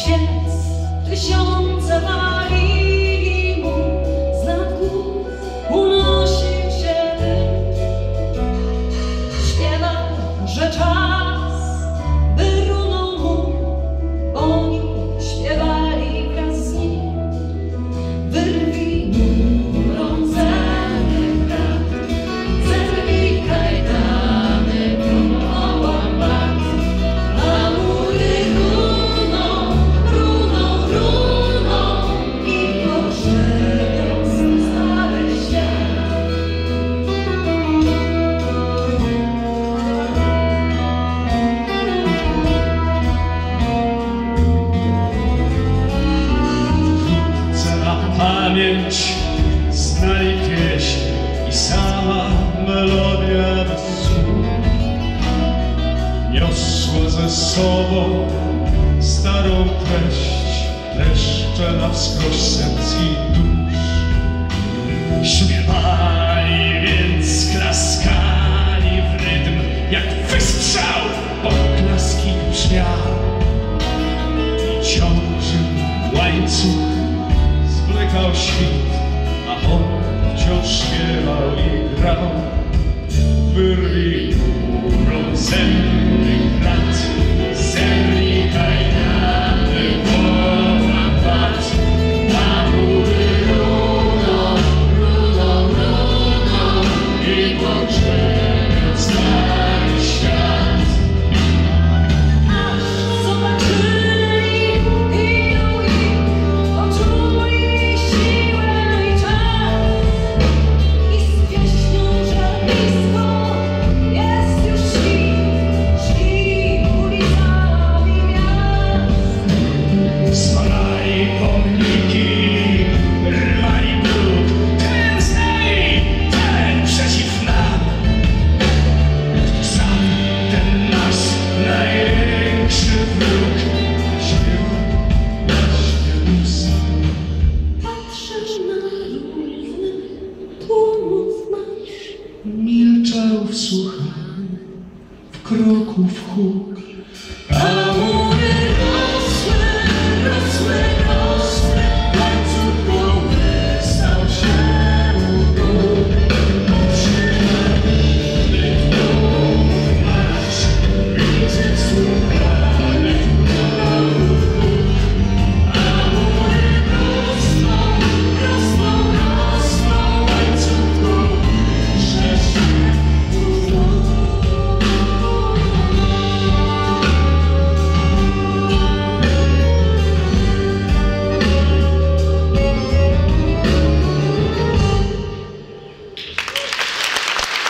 księdz tysiące walili mu z nad głów, unosił się dym. Śpiewał, że czas by runął mu, oni śpiewali wraz z nim. Wyrwij mu rączek brak, zerwij kajdany promołam lat, a mury runą, runą, runą i poszerzą stary świat. Pamięć znali pieśń i sama melodia bez słów niosła ze sobą starą treść, deszcze na wskroś serc i dusz. Śpiewali więc, klaskali w rytm, jak wystrzał oklaski brzmiał i ciążył łańcuch. Zwlekał świt, a on wciąż śpiewał i grał. Wyrwij mu zęby